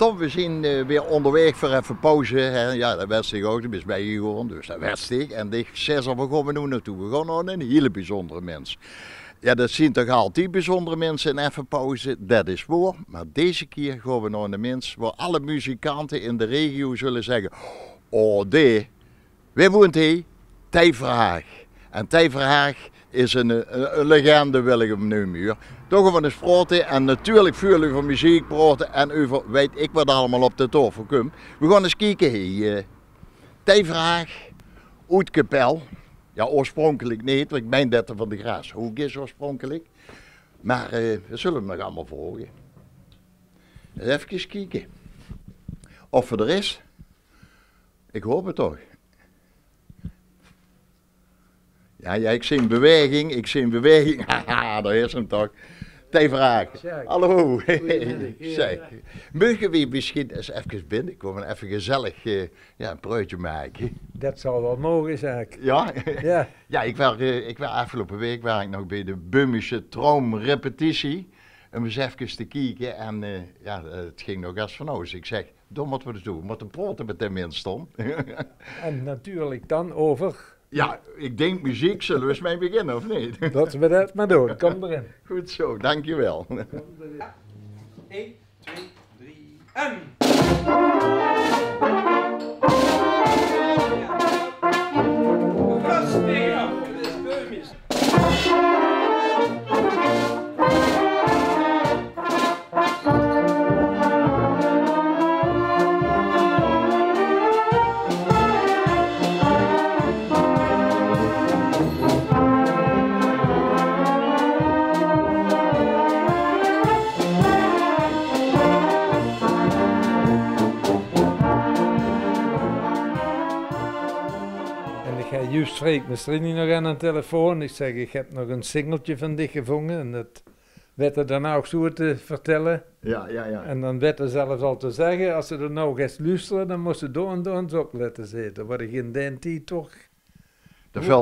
Kom, we zijn weer onderweg voor even pauze. Hè. Ja, dat wist ik ook, dat is bij je gewoon, dus dat wist ik. En ik zei, waar gaan we nu naartoe? We gaan naar een hele bijzondere mens. Ja, dat zien toch altijd bijzondere mensen en even pauze, dat is waar. Maar deze keer gaan we naar een mens waar alle muzikanten in de regio zullen zeggen, oh wie woont hier? Thij Verhaag. En Thij Verhaag is een legende, wil ik hem noemen hier. Toch gaan we eens praten en natuurlijk veel over muziek praten en over weet ik wat allemaal op de tafel komt. We gaan eens kijken hier. Thij Verhaag, Oetkapel. Ja, oorspronkelijk niet, want ik meen dat er van de Graashoek is oorspronkelijk. Maar we zullen hem nog allemaal volgen. Even kijken. Of er is. Ik hoop het toch. Ja, ik zie een beweging, Haha, daar is hem toch. Thij Verhaag. Hallo. Zeg, mogen we misschien eens even binnenkomen, even gezellig een praatje maken? Dat zal wel mogen, zeg ik. Ja? Ja. Ja, ik was afgelopen week nog bij de Bummische Troomrepetitie. Om eens even te kijken en het ging nog als van ons. Ik zeg, dom wat we dus doen, we moeten praten met de mensen. En natuurlijk dan over... Ja, ik denk muziek, zullen we eens mee beginnen, of niet? Dat we dat maar doen, kom erin. Goed zo, dankjewel. 1, 2, 3 en... Rustig af, het is Böhmisch. Juist spreekt Mestrini nog aan de telefoon. Ik zeg, ik heb nog een singeltje van dich gevonden. En dat werd er dan ook zo te vertellen. Ja. En dan werd er zelfs al te zeggen, als ze er nou eens luisteren, dan moesten ze door en door eens opletten zitten. Wat ik in den tijd toch...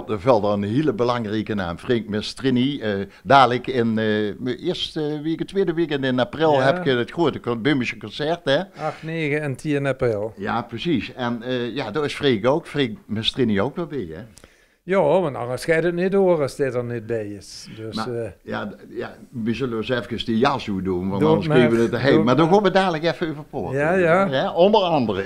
Er valt een hele belangrijke naam, Frank Mestrini. Dadelijk in tweede weekend in april heb je het grote Bummische concert. Hè? 8, 9 en 10 april. Ja, precies. En daar is Frank Mestrini ook nog bij, hè? Ja, want anders ga je het niet horen als dit er niet bij is. Dus, maar, we zullen eens even de jas doen, want anders kunnen we het erheen. Maar dan gaan we dadelijk even over praten. Ja. Onder andere.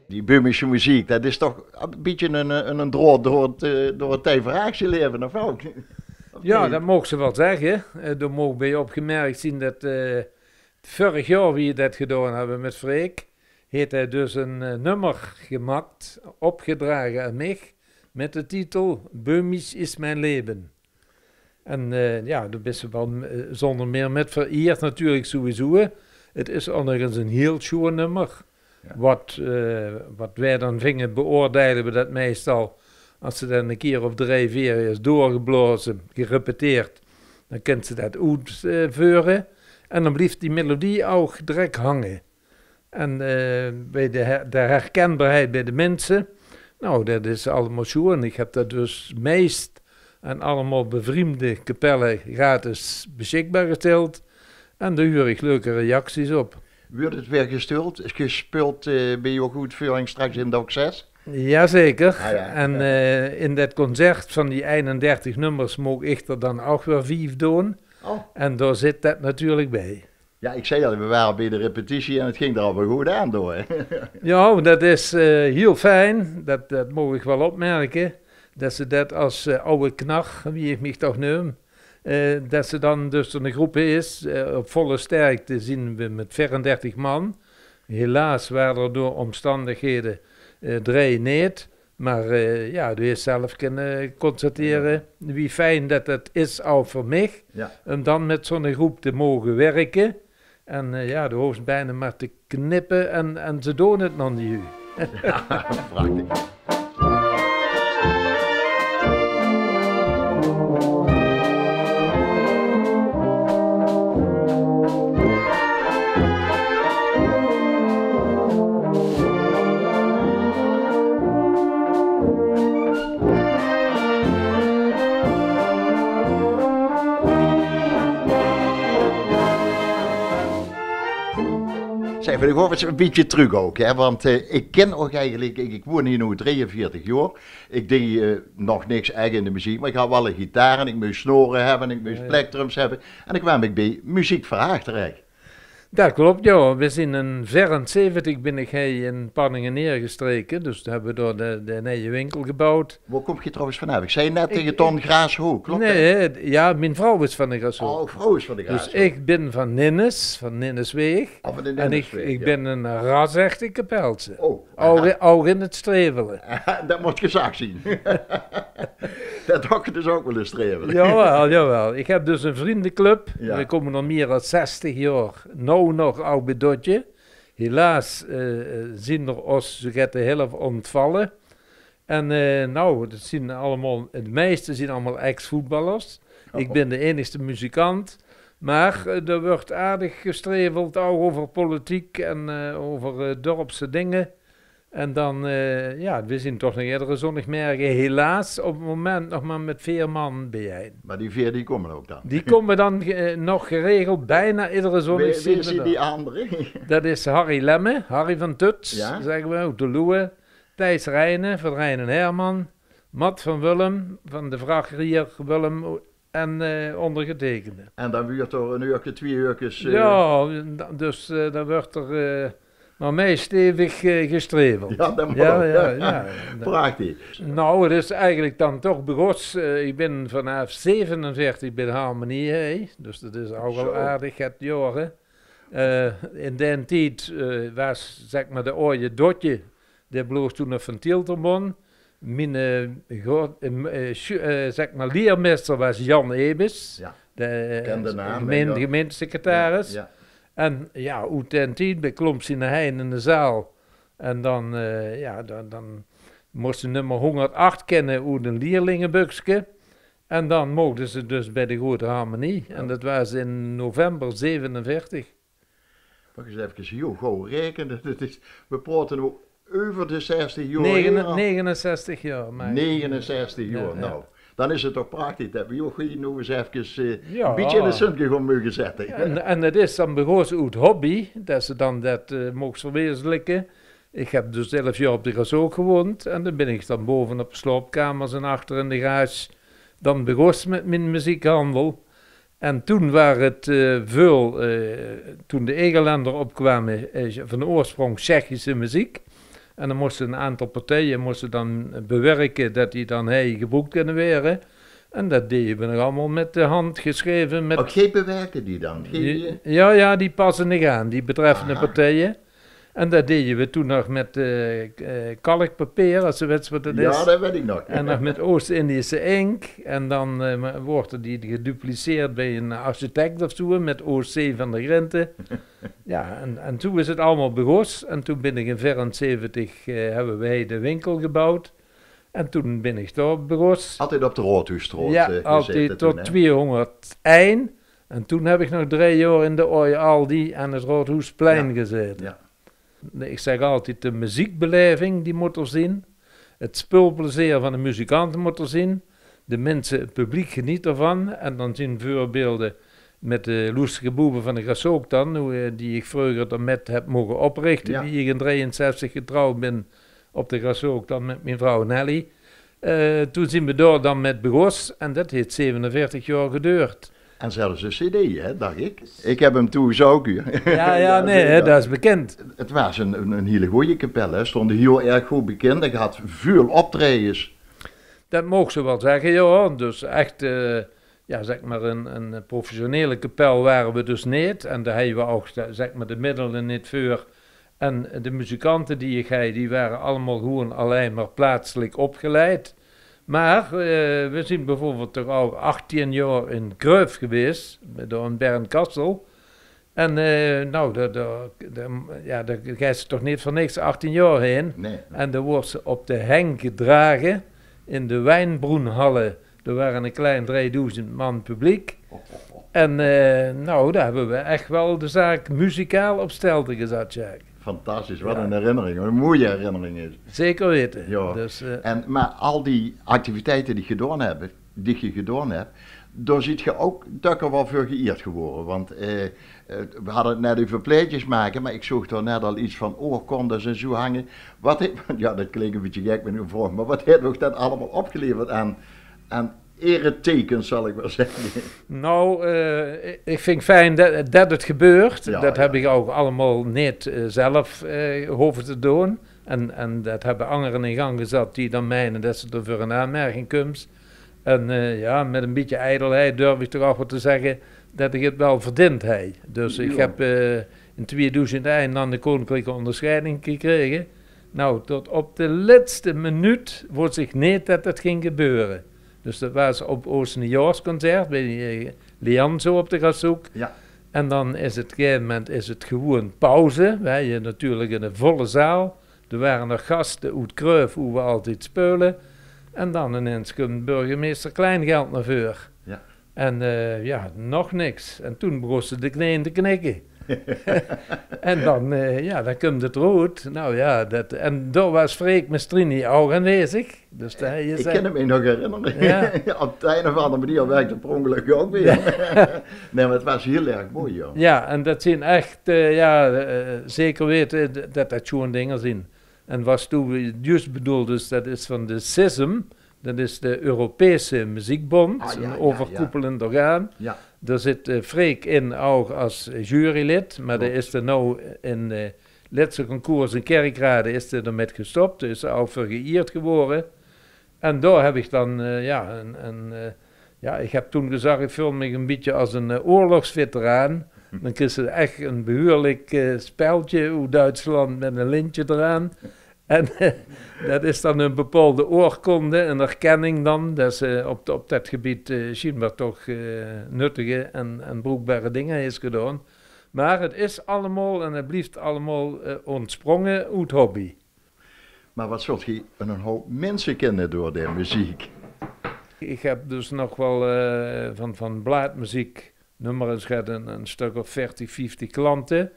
Die Bummische muziek, dat is toch een beetje een droom door het Thij Verhaagse leven, of ook? Ja, dat mogen ze wel zeggen. Er mogen bij opgemerkt zien dat vorig jaar wie dat gedaan hebben met Freek, heeft hij dus een nummer gemaakt, opgedragen aan mij, met de titel Böhmisch is mijn leven. En daar ben ze wel zonder meer met vereerd natuurlijk sowieso. Het is overigens een heel schoon nummer. Ja. Wat wij dan vingen beoordelen we dat meestal, als ze dan een keer of 3, 4 is doorgeblazen, gerepeteerd, dan kent ze dat uitvoeren en dan blijft die melodie ook direct hangen. En bij de herkenbaarheid bij de mensen, nou dat is allemaal zo en ik heb dat dus meest aan allemaal bevriende kapellen gratis beschikbaar gesteld en daar huur ik leuke reacties op. Wordt het weer gespeeld bij je goedveuring straks in Dok 6? Jazeker. En in dat concert van die 31 nummers mocht ik er dan ook weer 5 doen. Oh. En daar zit dat natuurlijk bij. Ja, ik zei al, we waren bij de repetitie en het ging er al wel goed aan door. Ja, dat is heel fijn. Dat mag ik wel opmerken. Dat ze dat als oude knag, wie ik mij toch noem, dat ze dan dus een groep is, op volle sterkte zien we met 34 man. Helaas waren er door omstandigheden 3 niet, Maar ja, doe je zelf kunnen constateren wie fijn dat het is al voor mij. Ja. Om dan met zo'n groep te mogen werken. En ja, de hoofd bijna maar te knippen en ze doen het nog niet. Ja, prachtig. Zeg, ik hoor het een beetje terug ook, hè? Want ik ken ook eigenlijk, ik woon hier nu 43 jaar. Ik deed nog niks echt in de muziek, maar ik had wel een gitaar en ik moest snoren hebben, ik moest plekdrums hebben. En dan kwam ik bij Muziek Verhaag terecht. Dat klopt, ja. We zijn in 74 ben ik in Panningen neergestreken, dus we hebben door de nieuwe winkel gebouwd. Waar kom je trouwens vanaf? Ik zei net tegen Ton Graashoek, klopt dat? Nee, ja, mijn vrouw is van de Graashoek. Oh, vrouw is van de Graashoek. Dus ik ben van Ninnesweeg. Oh, van de En Ninnesweeg, ik ben een rasechte Kapelse. Oh. Ook in het Strevelen. Dat moet je zaak zien. Dat had je dus ook willen streven. Jawel. Ik heb dus een vriendenclub. Ja. We komen nog meer dan 60 jaar. Nou nog oud bedotje. Helaas zien er ons de helft ontvallen. En nou, dat zien allemaal, de meesten zijn allemaal ex-voetballers. Ik ben de enigste muzikant. Maar er wordt aardig gestreveld ook over politiek en over dorpse dingen. En dan, ja, we zien toch nog iedere zondag merken, helaas op het moment nog maar met 4 man bijeen. Maar die 4 die komen ook dan? Die komen dan nog geregeld bijna iedere zondag. Wie is die andere? Dat is Harry Lemme, Harry van Tuts, Ja? zeggen we, de Loe, Thijs Rijnen van Rijnen Herman, Mat van Willem, van de vrachtrier Willem en ondergetekende. En dan wordt er een uurtje, 2 uurtjes... Ja, dus dan wordt er... maar mij stevig gestreveld. Ja, dat moet ja. Prachtig. Nou, het is eigenlijk dan toch begonnen. Ik ben vanaf 47 bij de Harmonie, dus dat is ook wel aardig, het jaren. In die tijd was, zeg maar, de oude dotje, die bleef toen nog van Tiltermon. Mijn, zeg maar, leermeester was Jan Ebes, de gemeentesecretaris. Ja. En ja, uit den tijd beklom ze naar in de zaal. En dan, dan moesten nummer 108 kennen uit een leerlingenbukske. En dan mochten ze dus bij de Grote Harmonie. Ja. En dat was in november 47. Mag eens even heel gauw rekenen. We praten nu over de 60 jaar. 69 jaar. Maar 69 jaar, ja. Nou. Dan is het toch prachtig dat we ook hier nog eens even een beetje in de zonnetje gaan mogen zetten. En het is dan begonnen uit hobby, dat ze dan dat mogen verwezenlijken. Ik heb dus 11 jaar op de Graashoek gewoond en dan ben ik dan boven op de sloopkamers en achter in de garage dan begonnen met mijn muziekhandel. En toen waren het veel, toen de Egerländer opkwamen, van de oorsprong Tsjechische muziek. En dan moesten een aantal partijen dan bewerken dat die dan geboekt kunnen worden. En dat deden we nog allemaal met de hand geschreven. Met... Geen bewerken die dan? Ja, die passen niet aan, die betreffende partijen. En dat deden we toen nog met kalkpapier, als je weet wat het is. Ja, dat weet ik nog. En nog met Oost-Indische inkt. En dan wordt die gedupliceerd bij een architect of zo, met OC van der Grinten. Ja, en toen is het allemaal begonnen. En toen ben ik in 74 hebben wij de winkel gebouwd. En toen ben ik daar begonnen. Altijd op de Roodhuisstraat Ja, altijd tot 201. En toen heb ik nog 3 jaar in de Oude Aldi aan het Roodhuisplein gezeten. Ja. Ik zeg altijd, de muziekbeleving die moet er zijn. Het spulplezier van de muzikanten moet er zijn. De mensen, het publiek geniet ervan. En dan zien voorbeelden met de loestige boeven van de Graashoek dan, die ik vroeger dan met heb mogen oprichten. Ja. Die ik in 63 getrouwd ben op de Graashoek dan met mijn vrouw Nelly. Toen zijn we daar dan met begonnen en dat heeft 47 jaar geduurd. En zelfs een cd, hè, dacht ik. Ik heb hem toen zo. Nee, dat is bekend. Het was een hele goede kapel, hè. Stond heel erg goed bekend. Ik had veel optredens. Dat mogen ze wel zeggen, ja. Dus echt, zeg maar een professionele kapel waren we dus niet. En daar hebben we ook, zeg maar, de middelen niet voor En de muzikanten die ik had, die waren allemaal gewoon alleen maar plaatselijk opgeleid. Maar we zijn bijvoorbeeld toch al 18 jaar in Kruif geweest, door een Bernd Kassel. En nou, daar gaat ze toch niet voor niks 18 jaar heen. Nee. En dan wordt ze op de heng gedragen in de Wijnbroenhallen. Er waren een klein 3000 man publiek. En nou, daar hebben we echt wel de zaak muzikaal op stelte gezet, Jack. Fantastisch, wat een herinnering, een mooie herinnering is. Zeker weten. Ja. Dus, Maar al die activiteiten die je gedaan hebt, daar zit je ook dat er wel voor geëerd geworden. Want we hadden het net over pleetjes maken, maar ik zocht er net al iets van oorkondes en zo hangen. Ja, dat klinkt een beetje gek met uw vorm, maar wat heeft nog dat allemaal opgeleverd aan eretekens, zal ik wel zeggen? Nou, ik vind het fijn dat het gebeurt. Ja, dat ja. heb ik ook allemaal niet zelf hoeven te doen. En dat hebben anderen in gang gezet die dan meinen dat ze er voor een aanmerking komt. En ja, met een beetje ijdelheid durf ik toch ook wel te zeggen dat ik het wel verdiend heb. Dus ik heb in 2001 dan de koninklijke onderscheiding gekregen. Nou, tot op de laatste minuut wist ik niet dat het ging gebeuren. Dus dat was op Oost-Nieuwjaarsconcert bij Lian zo op de Gassoek. Ja. En dan is het op een gegeven moment is het gewoon pauze. Wij je natuurlijk in een volle zaal. Er waren nog gasten uit Kruif, hoe we altijd spelen. En dan ineens komt burgemeester Kleingeld naar voren. Ja. En ja, nog niks. En toen begon ze de knieën te knikken. En dan, dan komt het rood. Nou ja, en daar was Freek Mestrini ook aanwezig. Dus Ik kan me nog herinneren. Ja. Op de een of andere manier werkte het per ongeluk ook weer. Nee, maar het was heel erg mooi, joh. Ja, en dat zijn echt, zeker weten dat zo'n dingen zijn. En wat toen juist bedoeld is, dat is van de CISM, dat is de Europese Muziekbond, een overkoepelend orgaan. Ja. Daar zit Freek in ook als jurylid, maar er is er nou in het laatste concours in Kerkrade is er met gestopt, is er ook voor geëerd geworden. En daar heb ik dan, ik heb toen gezegd, ik voel me een beetje als een oorlogsveteraan. Dan kreeg ze echt een behoorlijk speldje uit Duitsland met een lintje eraan. En dat is dan een bepaalde oorkonde, een erkenning dan, dat ze op dat gebied schijnbaar toch nuttige en broekbare dingen is gedaan. Maar het is allemaal en het blijft allemaal ontsprongen uit hobby. Maar wat zult je een hoop mensen kennen door de muziek? Ik heb dus nog wel van blaadmuziek nummers gehad een stuk of 40, 50 klanten.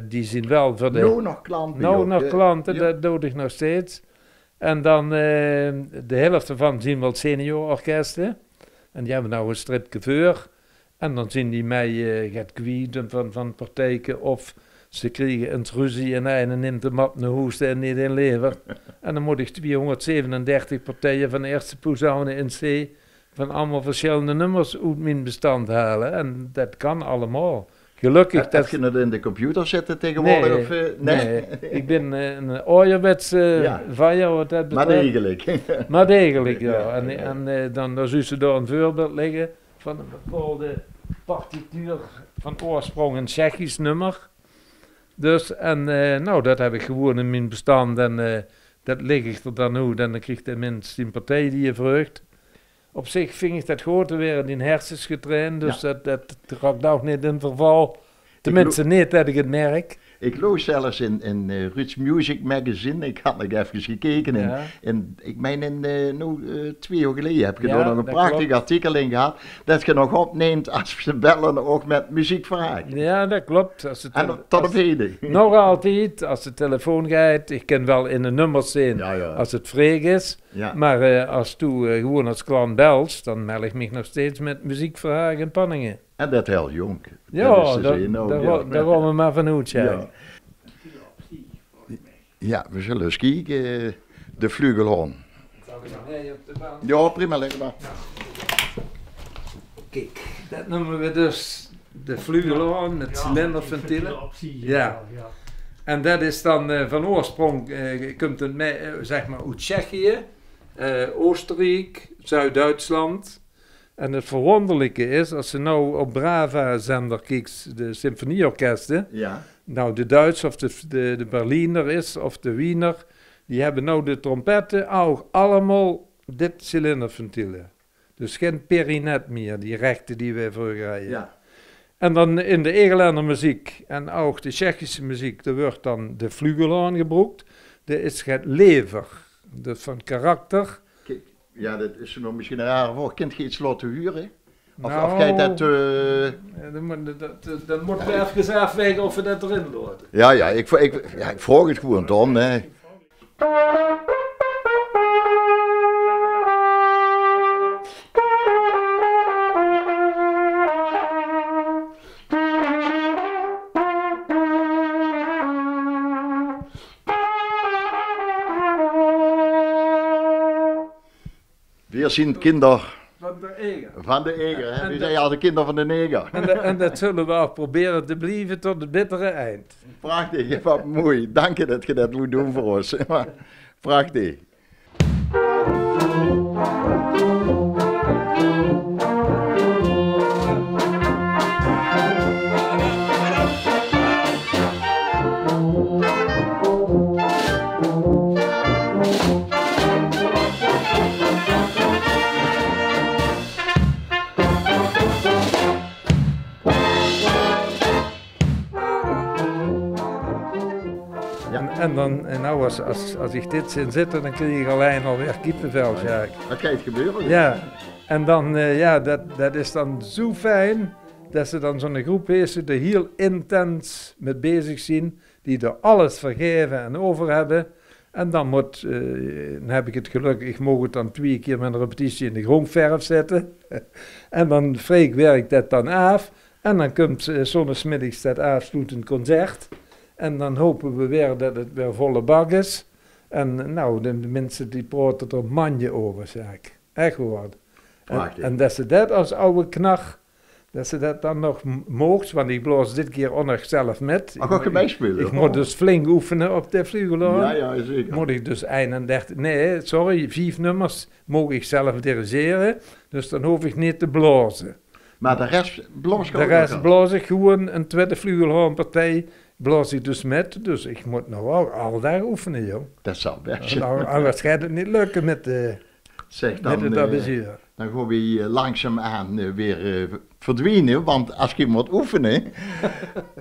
Die zien wel voor de... Nou nog klanten. Nou nog klanten, ja. dat doe ik nog steeds. En dan de helft ervan zien wel seniororkesten. En die hebben nou een stripje voor. En dan zien die mij het kwieten van partijken of ze krijgen een ruzie en hij neemt hem op naar hoest en niet in lever. En dan moet ik 237 partijen van de eerste pousane in C van allemaal verschillende nummers uit mijn bestand halen. En dat kan allemaal. Gelukkig Heb je het in de computer zitten tegenwoordig? Nee, ik ben een ouderwetse vaaier wat dat betreft. Maar degelijk. Maar degelijk, ja. En dan zou ze door een voorbeeld liggen van een bepaalde partituur van oorsprong een Tsjechisch nummer. Dus, en nou, dat heb ik gewoon in mijn bestand en dat lig ik er dan uit en dan krijgt de mens die partij die je vreugd. Op zich vind ik dat grote weer in hersens getraind, dus dat raakt ook niet in verval. Tenminste niet dat ik het merk. Ik las zelfs in Ruud's Music Magazine, ik had nog even gekeken, ik meen 2 jaar geleden heb je daar nog een prachtig artikel in gehad, dat je nog opneemt als ze bellen ook met muziekvragen. Ja, dat klopt. En tot op heden. Nog altijd, als de telefoon gaat, ik kan wel in de nummers zien als het vreeg is, maar als tu gewoon als klant belt, dan meld ik me nog steeds met muziekvragen en panningen. En dat heel jong. Ja, daar gaan we maar vanuit, Ja, we zullen eens kijken. De Vlugelhorn. Ja, prima, leg maar. Kijk, dat noemen we dus de Vlugelhorn, het cilinderventielen. Ja. En dat is dan van oorsprong, komt het zeg maar uit Tsjechië, Oostenrijk, Zuid-Duitsland. En het verwonderlijke is, als ze nou op Brava-zender kijkt, de symfonieorkesten, Ja. nou de Duits of de Berliner is, of de Wiener, die hebben nou de trompetten ook allemaal dit cilinderventielen. Dus geen perinet meer, die rechte die wij vroeger hadden. Ja. En dan in de Egeländer muziek en ook de Tsjechische muziek, er wordt dan de flugelhorn gebruikt. Dat is het lever, dat van karakter. Kijk, ja, dat is nog misschien een rare woord. Kunt je iets laten huren? Of Nou, ga je dat... Dan moeten we even afwegen of we dat erin laten. Ja, ik vraag het gewoon dan. Hè. Weer zien kinder Van de Eger. van de Eger. Hè? En Wie de- zei al de kinderen van de Neger? En dat zullen we ook proberen te blijven tot het bittere eind. Prachtig, wat mooi. Dank je dat je dat moet doen voor ons. Prachtig. En nou, als ik dit zin zitten, dan krijg ik alleen alweer kippenvel, ja. Dat gaat gebeuren. Ja, en dan, dat is dan zo fijn dat ze dan zo'n groep is die er heel intens mee bezig zijn, die er alles vergeven en over hebben. En dan heb ik het geluk, ik mag het dan 2 keer met een repetitie in de grondverf zetten. En dan werkt dat dan af. En dan komt zonnesmiddags dat afsluitend concert. En dan hopen we weer dat het weer volle bak is. En nou, de mensen die praten er manje over, zeg ik. Echt wat. En dat ze dat als oude knag, dat ze dat dan nog mocht, want ik blaas dit keer ook nog zelf met. Mag ik meespelen? Ik moet dus flink oefenen op de vleugelhorn. Ja, zeker. Moet ik dus 31, nee, sorry, 5 nummers mag ik zelf dirigeren, dus dan hoef ik niet te blazen. Maar de rest blaas ik De rest blaas ik gewoon een tweede vleugelhornpartij, blaas ik dus met, dus ik moet nog wel al daar oefenen, joh. Dat zal best. Nou, anders gaat het niet lukken met de abusier. Dan gaan we langzaamaan weer verdwijnen, want als je moet oefenen,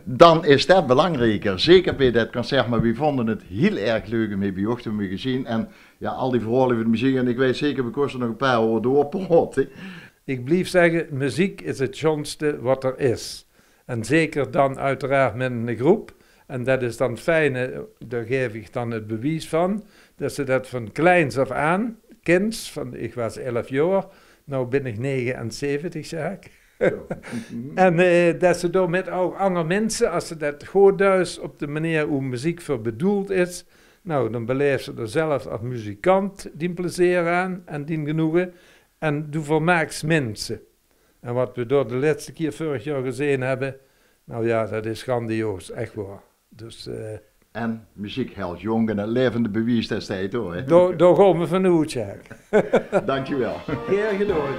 dan is dat belangrijker. Zeker bij dat concert, maar we vonden het heel erg leuk om bij jullie te gezien. En ja, al die verhalen over de muziek, en ik weet zeker, we kosten nog een paar uur doorpraten. Ik blijf zeggen, muziek is het schoonste wat er is. En zeker dan uiteraard met een groep. En dat is dan fijn, daar geef ik dan het bewijs van, dat ze dat van kleins af aan, ik was 11 jaar, nou ben ik 79, zeg ik. En dat ze door met ook andere mensen, als ze dat goed thuis op de manier hoe muziek voor bedoeld is, nou dan beleven ze er zelf als muzikant die plezier aan en die genoegen. En doe vermaaks mensen. En wat we door de laatste keer vorig jaar gezien hebben, nou ja, dat is grandioos, echt waar. Dus, en muziek helpt jong en het levende bewijs destijds hoor. Hè? Daar gaan we van uit, zeg. Dankjewel. Heel gedaan.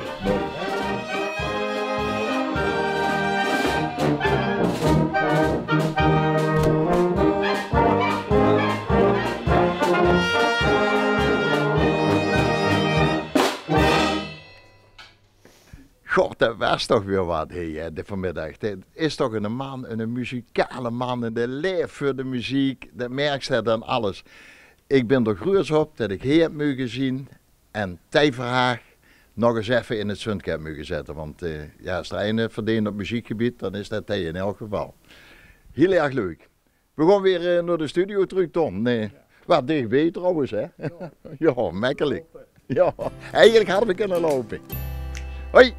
God, dat was toch weer wat, de vanmiddag. Het is toch een man, een muzikale man, en de leeft voor de muziek, dat merkt hij dan alles. Ik ben er gruus op dat ik hier heb mogen zien en Tijverhaag nog eens even in het zund heb mogen zetten. Want ja, als er een verdient op muziekgebied, dan is dat hij in elk geval. Heel erg leuk. We gaan weer naar de studio terug, Tom. Nee, wat dichtbij trouwens, hè? Ja, makkelijk. Ja, eigenlijk hadden we kunnen lopen. Hoi!